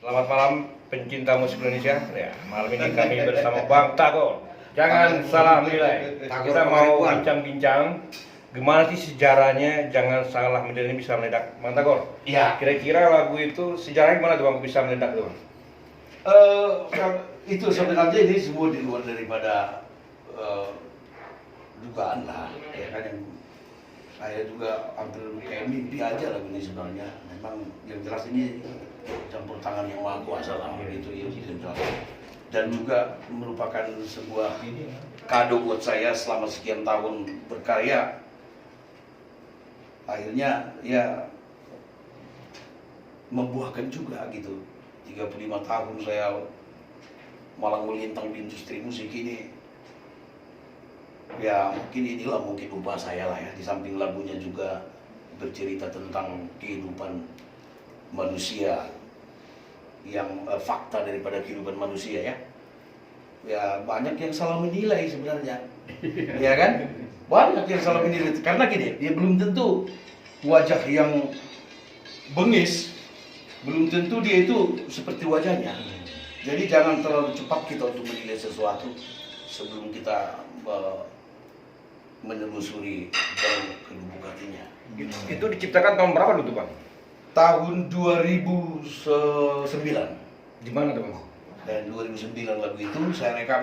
Selamat malam pencinta musik Indonesia. Ya, malam ini kami bersama Bang Tagor. Jangan salah menilai. Kita mau bincang-bincang gimana sih sejarahnya Jangan Salah Menilai ini bisa meledak, Bang Tagor. Iya. Kira-kira lagu itu sejarahnya gimana tuh Bang bisa meledak tuh? Itu sebenarnya ini semua di luar daripada dugaan lah, ya kan, yang saya juga hampir kayak mimpi aja lagu ini sebenarnya. Memang yang jelas ini campur tangan yang maha kuasa lah, gitu ya. Dan juga merupakan sebuah kado buat saya selama sekian tahun berkarya. Akhirnya ya membuahkan juga gitu. 35 tahun saya malang melintang di industri musik ini. Ya mungkin inilah upah saya lah ya. Di samping lagunya juga bercerita tentang kehidupan manusia yang fakta daripada kehidupan manusia ya. Ya banyak yang salah menilai sebenarnya. Ya kan? Banyak yang salah menilai karena gini, dia belum tentu wajah yang bengis, belum tentu dia itu seperti wajahnya. Jadi jangan terlalu cepat kita untuk menilai sesuatu sebelum kita menelusuri jauh ke lubuk hatinya. Itu diciptakan tahun berapa tuh Bang? Tahun 2009. Di mana tuh Bang? Dan 2009 lagu itu saya rekam,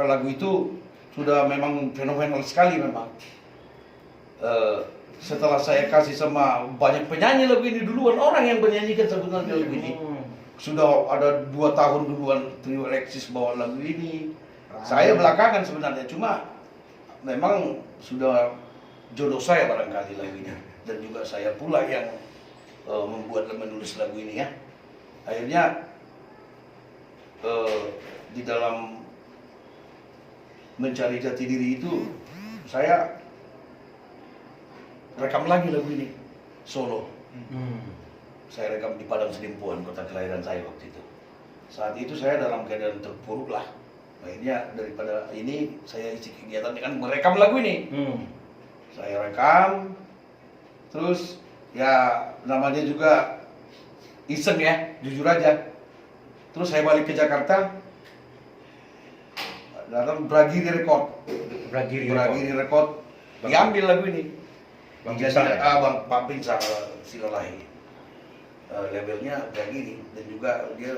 lagu itu sudah memang fenomenal sekali memang. Setelah saya kasih sama banyak penyanyi lagu ini duluan, orang yang menyanyikan sebenarnya lagu ini. Sudah ada 2 tahun duluan Trio Alexis bawa lagu ini. Saya belakangan sebenarnya, cuma memang sudah jodoh saya barangkali lagu ini. Dan juga saya pula yang membuat dan menulis lagu ini ya. Akhirnya di dalam mencari jati diri itu saya rekam lagi lagu ini solo. Saya rekam di Padang Sedempuan, kota kelahiran saya waktu itu. Saat itu saya dalam keadaan terpuruk lah. Akhirnya daripada ini saya isi kegiatan dengan merekam lagu ini. Saya rekam, terus ya namanya juga iseng ya, jujur aja. Terus saya balik ke Jakarta, datang Bragiri Record. Bragiri Record, diambil lagu ini. Bang Jadi Bang Pak Pinsar Silalahi. Labelnya Bragiri dan juga dia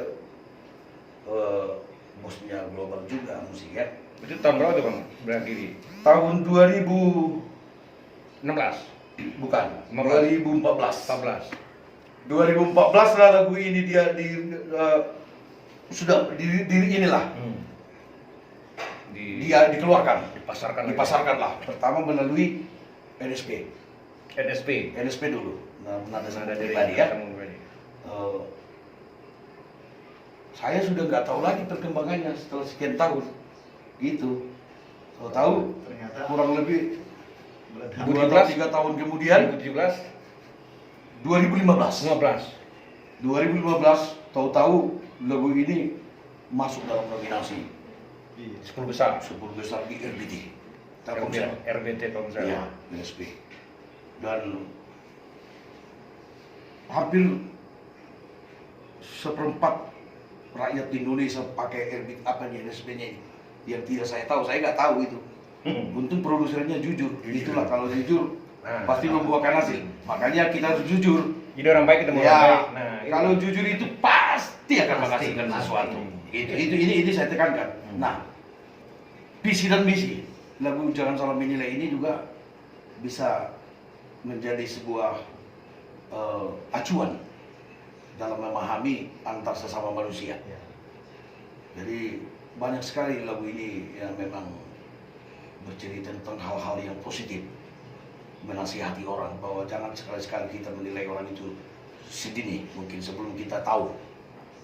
bosnya global juga musik ya. Itu tahun berapa tuh Bang? Bragiri? Tahun 2016. 16? Bukan, 2014. 2014 lah lagu ini dia sudah inilah. Dia dikeluarkan, dipasarkan lah. Pertama melalui NSP. NSP dulu. Nada pribadi ya. Saya sudah nggak tahu lagi perkembangannya setelah sekian tahun, gitu. Tahu ternyata kurang lebih 2017, 2-3 tahun kemudian, 2015, tahu-tahu lagu ini masuk dalam nominasi 10 besar. 10 besar di RBT. RBT Telkomsel. Ya, NSP. Dan hampir seperempat rakyat Indonesia pakai RBT apa nih NSP-nya ini. Yang tidak saya tahu, saya nggak tahu itu. Untung produsernya jujur. Itulah kalau jujur pasti membuahkan hasil. Makanya kita harus jujur. Jadi orang baik ketemu Ya, orang baik. Nah, kalau jujur itu pasti akan menghasilkan sesuatu. Ini saya tekankan. Nah, visi dan misi lagu Jangan Salah Menilai ini juga bisa menjadi sebuah acuan dalam memahami antar sesama manusia. Jadi banyak sekali lagu ini yang memang bercerita tentang hal-hal yang positif, menasihati orang bahwa jangan sekali-sekali kita menilai orang itu sedini mungkin sebelum kita tahu,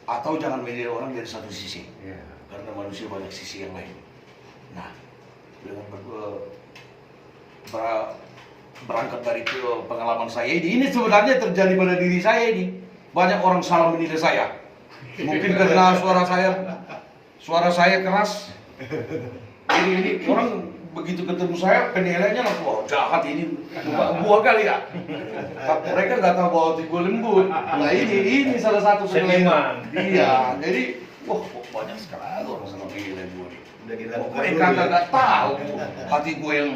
atau jangan menilai orang dari satu sisi, karena manusia banyak sisi yang lain. Nah, dengan berangkat dari pengalaman saya ini sebenarnya terjadi pada diri saya ini. Banyak orang salah menilai saya. Mungkin karena suara saya keras. Ini orang begitu ketemu saya penilaiannya langsung, wah jahat ini, gua kali ya. Mereka nggak tahu bahwa hati gua lembut. Nah ini salah satu Seniman. Iya, jadi wah kok banyak sekali orang sama penilai gua. Udah gila. Mereka nggak tahu hati gua yang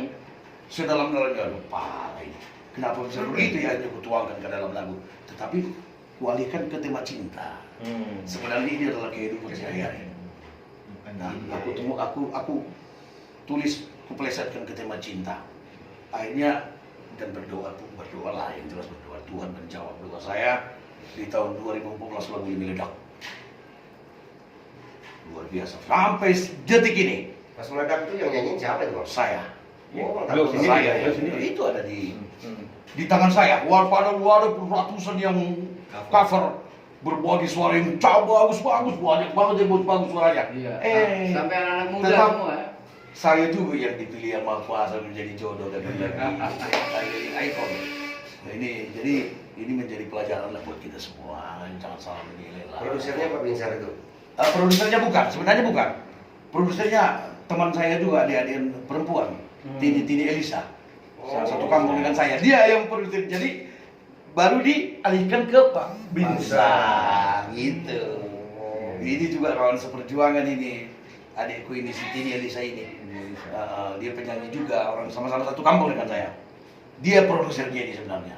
sedalam-dalamnya, aduh parah ini. Kenapa bisa begitu ya, hanya kutuangkan ke dalam lagu. Tetapi kualihkan ke tema cinta. Sebenarnya ini adalah kehidupan sehari-hari. Nah, aku tulis, kupelesetkan ke tema cinta. Akhirnya dan berdoa lah, yang jelas berdoa. Tuhan menjawab doa saya di tahun 2014 lagu ini meledak. Luar biasa. Sampai detik ini Pas meledak itu yang nyanyiin siapa itu, Bang? saya. Oh, Beliau takut sendiri, saya beliau ya. sendiri. Itu ada di tangan saya. Waduh ratusan yang cover berbagai suara yang bagus, banyak banget yang bagus suaranya. Iya. Eh, Sampai anak-anak muda tetap semua ya. saya juga yang dipilih yang Maha Kuasa menjadi jodoh dan menjadi ikon. Nah, ini menjadi pelajaran lah buat kita semua. Jangan salah menilai lah. Produsernya Pak Binsar itu. Produsernya bukan, sebenarnya bukan. Produsernya teman saya juga, adik-adik perempuan, Tini Elisa. Salah satu kampung dengan saya. Dia yang produser. Jadi baru dialihkan ke Pak Binsar gitu. Ini juga kawan seperjuangan ini. Adikku ini, si Tini Elisa ini. Dia penyanyi juga, orang sama-sama satu kampung dengan saya. Dia produsernya ini sebenarnya.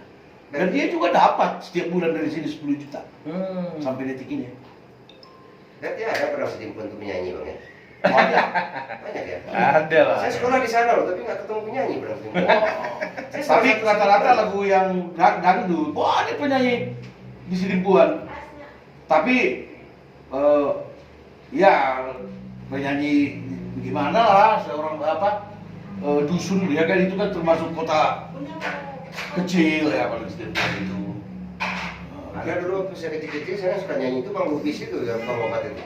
Dan dia juga dapat setiap bulan dari sini 10 juta. Sampai detik ini. Berarti ada pernah setimpun untuk menyanyi, Bang ya? Banyak. Banyak ya? Ada lah. Saya sekolah di sana loh, tapi nggak ketemu penyanyi pernah setimpun. Saya salah Tapi satu rata-rata setimpun. lagu yang dangdut, banyak penyanyi di Sidimpuan. Tapi ya penyanyi gimana lah, seorang dusun ya kan, itu kan termasuk kota kecil ya kalau Sidimpuan itu. Ada dulu waktu saya kecil-kecil, saya suka nyanyi itu Bang Lupis itu, ya Bang Obat itu.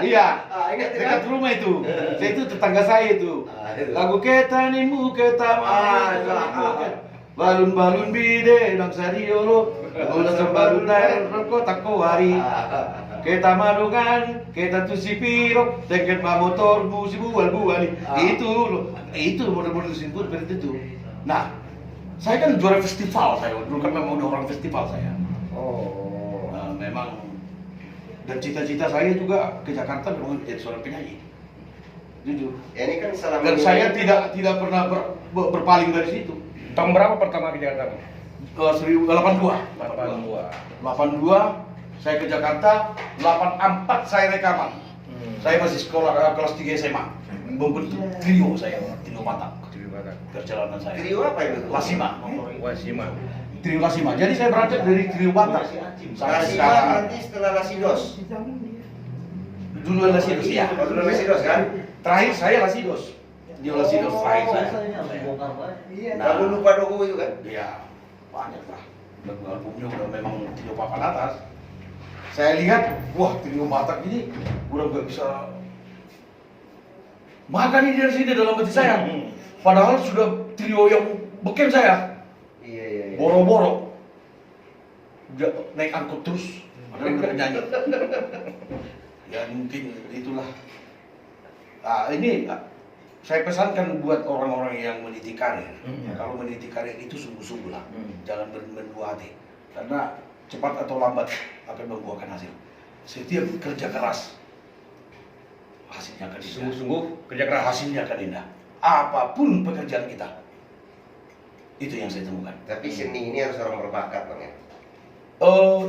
Iya, Ingat ya? dekat rumah itu. Saya itu tetangga saya itu. Itu. Lagu ketanimu itu. balun-balun bide nang sariolo, bola sembalun daer kota kowari. Kita marungan, kita tuh si piro, tengket motor bu si bual-buali. Itu model-model simpul seperti itu. Nah, saya kan juara festival saya, dulu kan memang udah orang festival saya. Oh. Nah, memang dan cita-cita saya juga ke Jakarta memang menjadi seorang penyanyi. Jujur. Ya, ini kan selama Dan ini- saya tidak pernah berpaling dari situ. Tahun berapa pertama ke Jakarta? 82. 82. Saya ke Jakarta, 84 saya rekaman. Saya masih sekolah kelas 3 SMA. Membentuk trio saya, trio Batak. Perjalanan saya. Trio apa itu? Lasima. Wasima. Trio Lasima. Jadi saya beranjak dari trio Batak. Sampai Lasima sekarang. nanti setelah Lasidos. Dulu Lasidos ya. Oh, dulu Lasidos kan? Terakhir saya Lasidos. Dia Lasidos terakhir saya. Lalu lupa Dogo itu kan? Ya, banyak lah. Lagu albumnya udah memang trio papan atas. Saya lihat, wah trio Batak ini udah gak bisa makan ini dari sini dalam hati saya. Padahal sudah trio yang beken saya. Iya. Boro-boro. Naik angkut terus. Padahal udah nyanyi. Ya mungkin itulah. Nah, ini saya pesankan buat orang-orang yang meniti karir. Kalau meniti karir itu sungguh-sungguh lah. Jangan berdua hati. Karena cepat atau lambat akan membuahkan hasil. Setiap kerja keras, hasilnya akan indah. Sungguh-sungguh kerja keras. Hasilnya akan indah. Apapun pekerjaan kita, itu yang saya temukan. Tapi seni ini harus orang berbakat, Bang ya.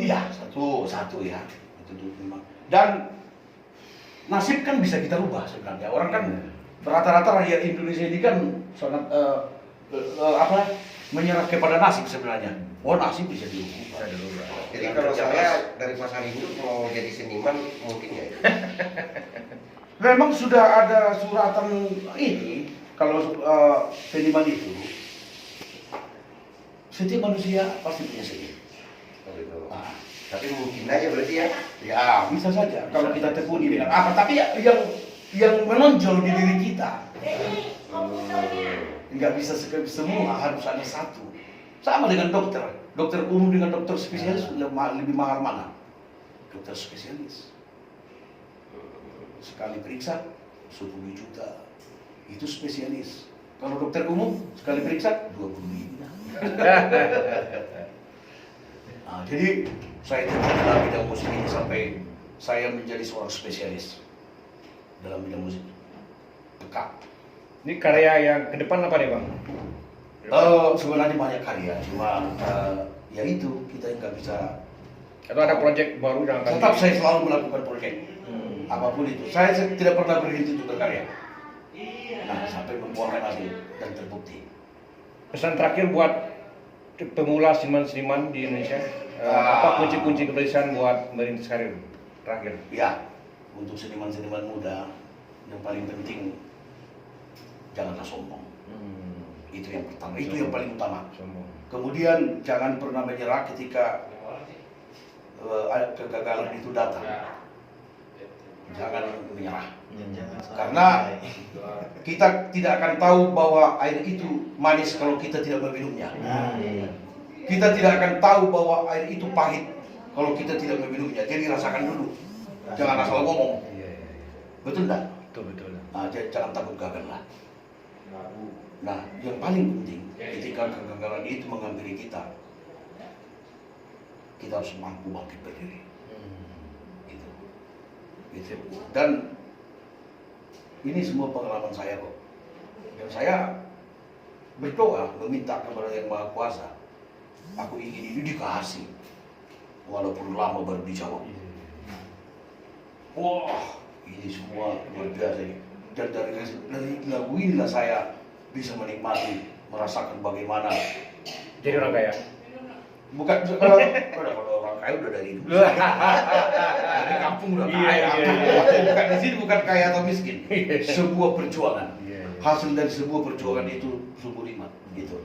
Iya, satu ya. Itu dulu memang. Dan nasib kan bisa kita rubah sebenarnya. Orang kan rata-rata rakyat Indonesia ini kan sangat menyerah kepada nasib sebenarnya. Oh, nasib bisa dirubah. Jadi kalau saya dari Pasar Induk mau jadi seniman mungkin ya. Memang sudah ada suratan ini, kalau seniman itu setiap manusia pasti punya seni. Oh, gitu. Ah, Tapi mungkin aja berarti ya. ya bisa saja kalau kita tekuni dengan apa. Tapi yang menonjol di diri kita nggak bisa semua, harus ada satu. Sama dengan dokter. Dokter umum dengan dokter spesialis lebih mahal mana? Dokter spesialis. Sekali periksa 10 juta. itu spesialis. Kalau dokter umum sekali periksa 20.000. Nah, jadi saya tetap dalam bidang musik ini sampai saya menjadi seorang spesialis dalam bidang musik. Peka. Ini karya yang ke depan apa nih Bang? Sebenarnya banyak karya, cuma ya itu kita nggak bisa. Atau ada proyek baru yang akan Tetap saya selalu melakukan proyek, apapun itu. Saya tidak pernah berhenti untuk berkarya. Nah, sampai membuahkan hasil dan terbukti. Pesan terakhir buat pemula seniman-seniman di Indonesia, apa kunci-kunci keberhasilan buat merintis karir terakhir? Ya, untuk seniman-seniman muda, yang paling penting janganlah sombong. Itu yang pertama, itu yang paling utama. Sombong. Kemudian jangan pernah menyerah ketika kegagalan itu datang. Jangan menyerah. Karena kita tidak akan tahu bahwa air itu manis kalau kita tidak meminumnya. Kita tidak akan tahu bahwa air itu pahit kalau kita tidak meminumnya. Jadi rasakan dulu. Jangan asal ngomong. Betul enggak? Betul. Nah, jangan takut gagal lah. Nah, yang paling penting ketika kegagalan itu menghampiri kita harus mampu bangkit berdiri. Gitu. Dan ini semua pengalaman saya kok. Dan saya berdoa meminta kepada Yang Maha Kuasa, aku ingin ini dikasih, walaupun lama baru dijawab. Wah, ini semua luar biasa ini. Dan dari lagu inilah saya bisa menikmati, merasakan bagaimana Jadi orang kaya. bukan kalau orang kaya udah dari dulu. Dari kampung udah kaya. Bukan di sini bukan kaya atau miskin. Sebuah perjuangan. Hasil dari sebuah perjuangan itu sumber iman gitu.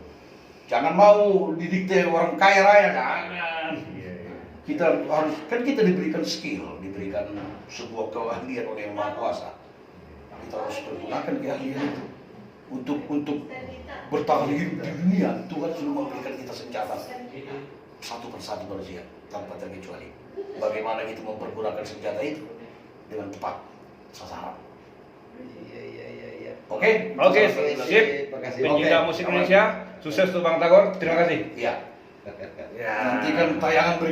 Jangan mau didikte orang kaya raya, jangan. Kita harus, kan kita diberikan skill, diberikan sebuah keahlian oleh Yang Maha Kuasa. Kita harus menggunakan keahlian itu untuk bertahan hidup di dunia. Tuhan sudah memberikan kita senjata satu persatu manusia tanpa terkecuali. Bagaimana kita mempergunakan senjata itu dengan tepat sasaran. Oke? Oke, sip. Makasih. Pencinta musik Indonesia, sukses tuh Bang Tagor. Terima kasih. Iya. Nantikan tayangan berikutnya.